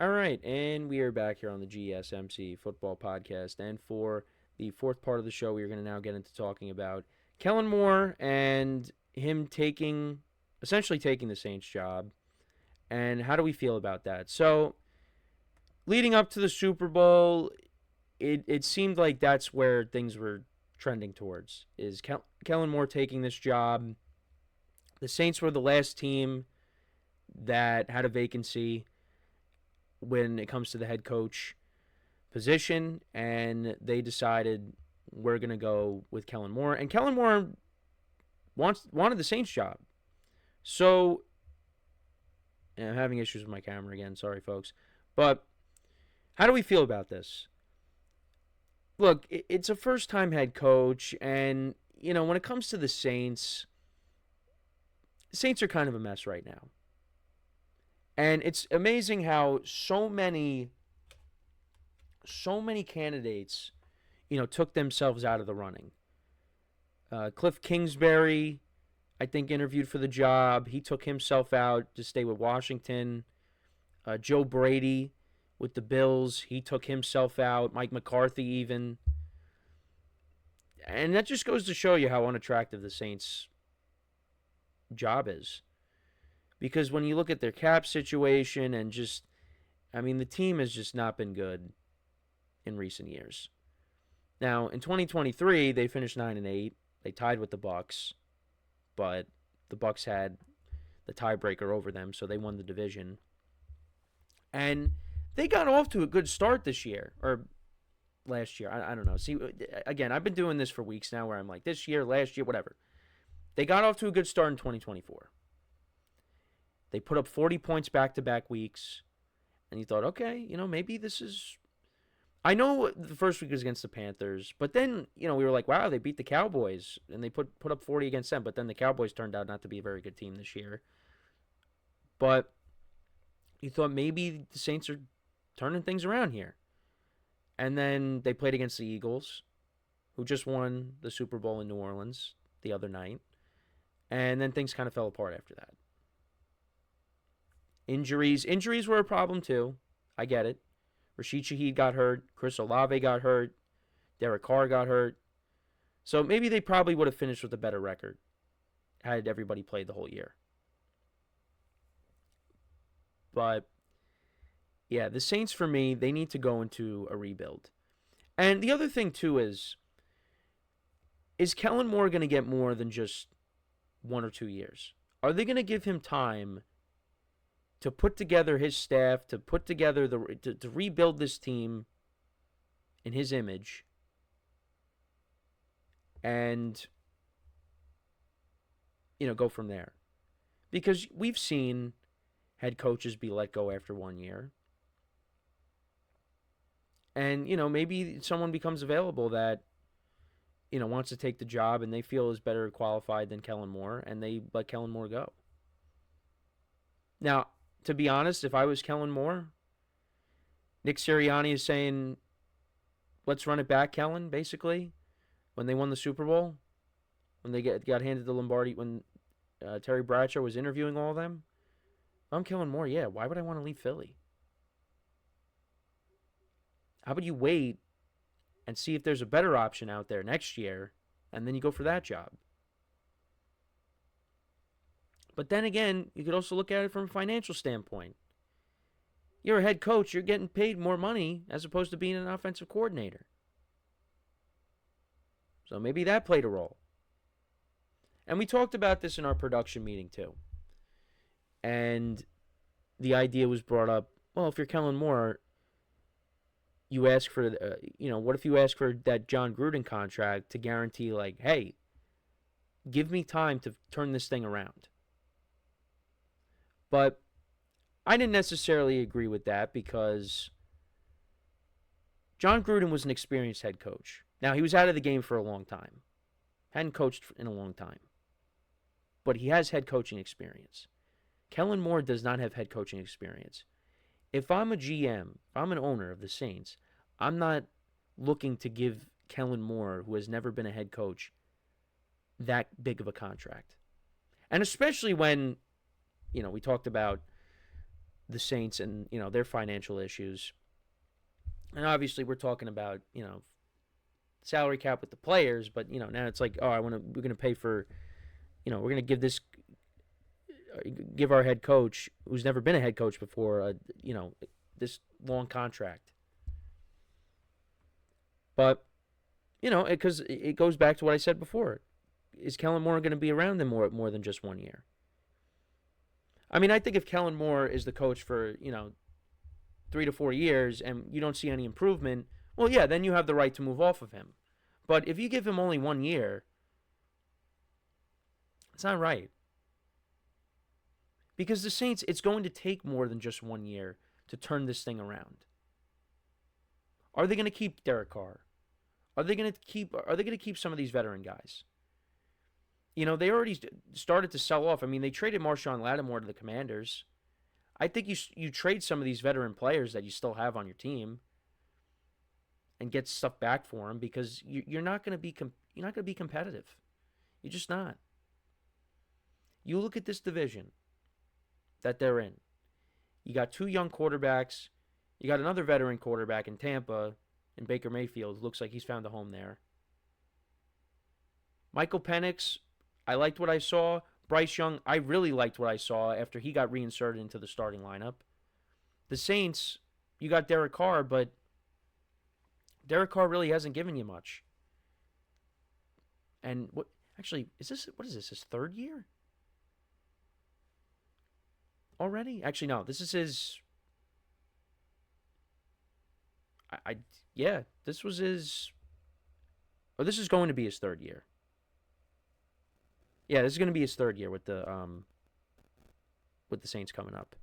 All right, and we are back here on the GSMC football podcast. And for the fourth part of the show, we are going to now get into talking about Kellen Moore and him essentially taking the Saints job. And how do we feel about that? So, leading up to the Super Bowl, it seemed like that's where things were trending towards, is Kellen Moore taking this job. The Saints were the last team that had a vacancy when it comes to the head coach position, and they decided we're going to go with Kellen Moore. And Kellen Moore wanted the Saints job. So, and I'm having issues with my camera again. Sorry, folks. But how do we feel about this? Look, it's a first-time head coach, and, when it comes to the Saints are kind of a mess right now. And it's amazing how so many candidates, took themselves out of the running. Cliff Kingsbury, I think, interviewed for the job. He took himself out to stay with Washington. Joe Brady with the Bills, he took himself out. Mike McCarthy even. And that just goes to show you how unattractive the Saints' job is. Because when you look at their cap situation and the team has just not been good in recent years. Now, in 2023, they finished 9-8. They tied with the Bucks, but the Bucks had the tiebreaker over them, so they won the division. And they got off to a good start this year, or last year. I don't know. See, again, I've been doing this for weeks now where I'm like, this year, last year, whatever. They got off to a good start in 2024. They put up 40 points back-to-back weeks, and you thought, okay, maybe this is... I know the first week was against the Panthers, but then, we were like, wow, they beat the Cowboys, and they put up 40 against them, but then the Cowboys turned out not to be a very good team this year. But you thought maybe the Saints are turning things around here. And then they played against the Eagles, who just won the Super Bowl in New Orleans the other night, and then things kind of fell apart after that. Injuries were a problem too. I get it. Rashid Shaheed got hurt. Chris Olave got hurt. Derek Carr got hurt. So maybe they probably would have finished with a better record had everybody played the whole year. But, yeah, the Saints, for me, they need to go into a rebuild. And the other thing, too, is Kellen Moore going to get more than just 1 or 2 years? Are they going to give him time to put together his staff, to put together to rebuild this team in his image, and go from there? Because we've seen head coaches be let go after 1 year, and maybe someone becomes available that wants to take the job and they feel is better qualified than Kellen Moore, and they let Kellen Moore go. Now, to be honest, if I was Kellen Moore, Nick Sirianni is saying, let's run it back, Kellen, basically, when they won the Super Bowl, when they got handed the Lombardi, when Terry Bradshaw was interviewing all of them. If I'm Kellen Moore, yeah, why would I want to leave Philly? How about you wait and see if there's a better option out there next year, and then you go for that job? But then again, you could also look at it from a financial standpoint. You're a head coach. You're getting paid more money as opposed to being an offensive coordinator. So maybe that played a role. And we talked about this in our production meeting too. And the idea was brought up, well, if you're Kellen Moore, you ask for, what if you ask for that John Gruden contract to guarantee, like, hey, give me time to turn this thing around? But I didn't necessarily agree with that because John Gruden was an experienced head coach. Now, he was out of the game for a long time. Hadn't coached in a long time. But he has head coaching experience. Kellen Moore does not have head coaching experience. If I'm a GM, if I'm an owner of the Saints, I'm not looking to give Kellen Moore, who has never been a head coach, that big of a contract. And especially when, we talked about the Saints and their financial issues. And obviously, we're talking about salary cap with the players, but now it's like, oh, we're gonna pay for, we're gonna give our head coach, who's never been a head coach before, this long contract. But because it goes back to what I said before, is Kellen Moore going to be around them more than just 1 year? I mean, I think if Kellen Moore is the coach for 3 to 4 years and you don't see any improvement, well, yeah, then you have the right to move off of him. But if you give him only 1 year, it's not right. Because the Saints, it's going to take more than just 1 year to turn this thing around. Are they going to keep Derek Carr? Are they going to keep some of these veteran guys? They already started to sell off. I mean, they traded Marshawn Lattimore to the Commanders. I think you trade some of these veteran players that you still have on your team and get stuff back for them, because you're not going to be competitive. You're just not. You look at this division that they're in. You got 2 young quarterbacks. You got another veteran quarterback in Tampa, in Baker Mayfield. Looks like he's found a home there. Michael Penix, I liked what I saw. Bryce Young, I really liked what I saw after he got reinserted into the starting lineup. The Saints, you got Derek Carr, but Derek Carr really hasn't given you much. And what is this? His 3rd year? Already? Actually, no. This is his. This was his. Oh, this is going to be his 3rd year. Yeah, this is going to be his 3rd year with the Saints coming up.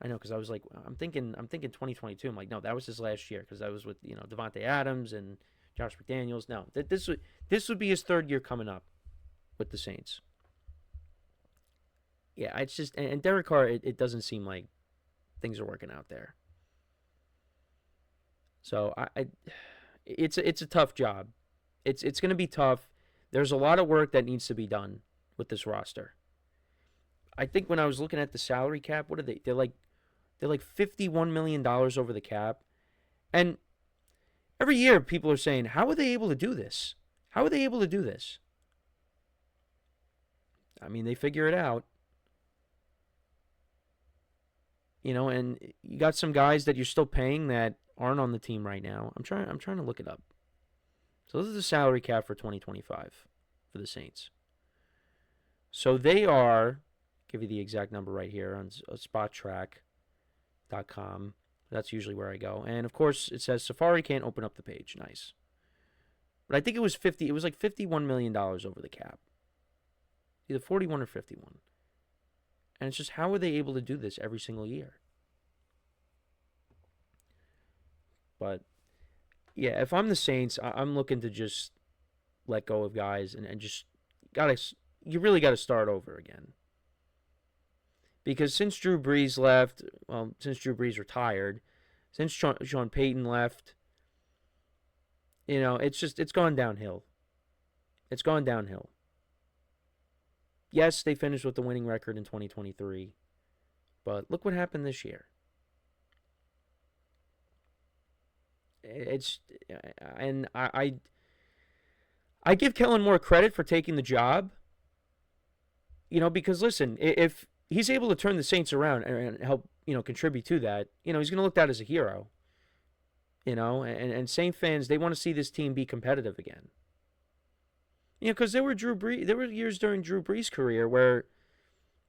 I know, because I was like, I'm thinking 2022. I'm like, no, that was his last year, because that was with Devontae Adams and Josh McDaniels. No, this would be his 3rd year coming up with the Saints. Yeah, it's just, and Derek Carr, it doesn't seem like things are working out there. So it's a tough job. It's going to be tough. There's a lot of work that needs to be done with this roster. I think when I was looking at the salary cap, what are they? They're like $51 million over the cap. And every year people are saying, how are they able to do this? How are they able to do this? I mean, they figure it out. And you got some guys that you're still paying that aren't on the team right now. I'm trying to look it up. So this is the salary cap for 2025 for the Saints. So they are, give you the exact number right here on spottrack.com. That's usually where I go. And of course, it says Safari can't open up the page. Nice. But I think it was like $51 million over the cap. Either 41 or 51. And it's just, how are they able to do this every single year? But yeah, if I'm the Saints, I'm looking to just let go of guys and just you really got to start over again. Because since Drew Brees left, since Drew Brees retired, since Sean Payton left, it's gone downhill. It's gone downhill. Yes, they finished with the winning record in 2023, but look what happened this year. I give Kellen Moore credit for taking the job. Because listen, if he's able to turn the Saints around and help, contribute to that, he's going to look at as a hero. And Saint fans, they want to see this team be competitive again. Because there were years during Drew Brees' career where,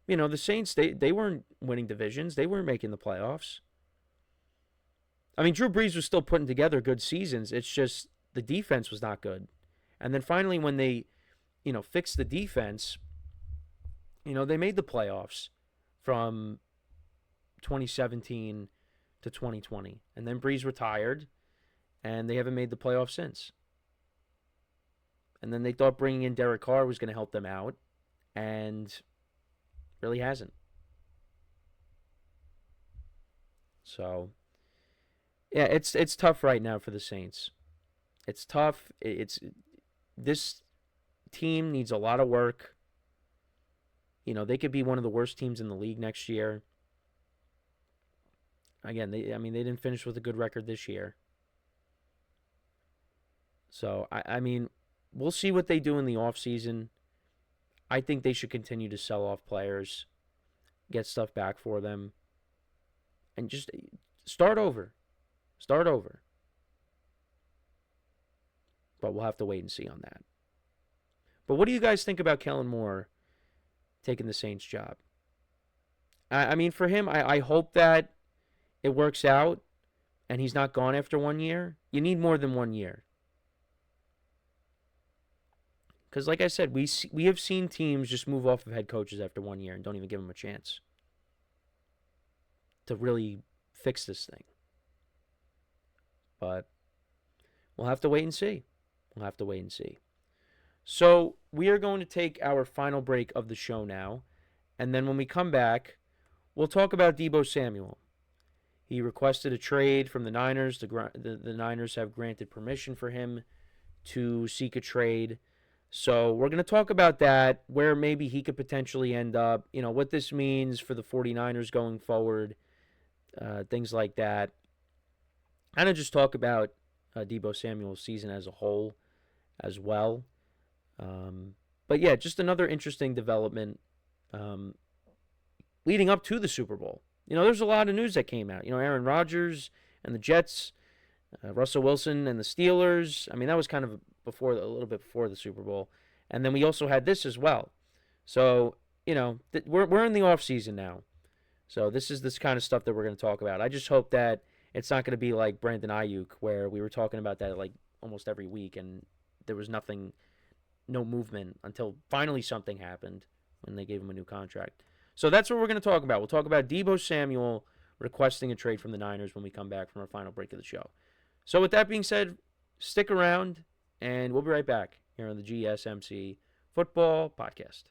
the Saints, they weren't winning divisions, they weren't making the playoffs. I mean, Drew Brees was still putting together good seasons. It's just the defense was not good. And then finally, when they, fixed the defense, they made the playoffs from 2017 to 2020. And then Brees retired, and they haven't made the playoffs since. And then they thought bringing in Derek Carr was going to help them out, and really hasn't. So, yeah, it's tough right now for the Saints. It's tough. This team needs a lot of work. They could be one of the worst teams in the league next year. Again, they didn't finish with a good record this year. So, I mean, we'll see what they do in the offseason. I think they should continue to sell off players, get stuff back for them, and just start over. Start over. But we'll have to wait and see on that. But what do you guys think about Kellen Moore taking the Saints job? I mean, for him, I hope that it works out and he's not gone after 1 year. You need more than 1 year. Because, like I said, we have seen teams just move off of head coaches after 1 year and don't even give them a chance to really fix this thing. But we'll have to wait and see. We'll have to wait and see. So we are going to take our final break of the show now. And then when we come back, we'll talk about Deebo Samuel. He requested a trade from the Niners. The Niners have granted permission for him to seek a trade. So we're going to talk about that, where maybe he could potentially end up, what this means for the 49ers going forward, things like that. Kind of just talk about Deebo Samuel's season as a whole as well. But yeah, just another interesting development leading up to the Super Bowl. There's a lot of news that came out. Aaron Rodgers and the Jets, Russell Wilson and the Steelers. I mean, that was kind of a little bit before the Super Bowl. And then we also had this as well. So, we're in the off season now. So this is this kind of stuff that we're going to talk about. I just hope that it's not going to be like Brandon Ayuk, where we were talking about that like almost every week and there was no movement until finally something happened when they gave him a new contract. So that's what we're going to talk about. We'll talk about Deebo Samuel requesting a trade from the Niners when we come back from our final break of the show. So with that being said, stick around, and we'll be right back here on the GSMC Football Podcast.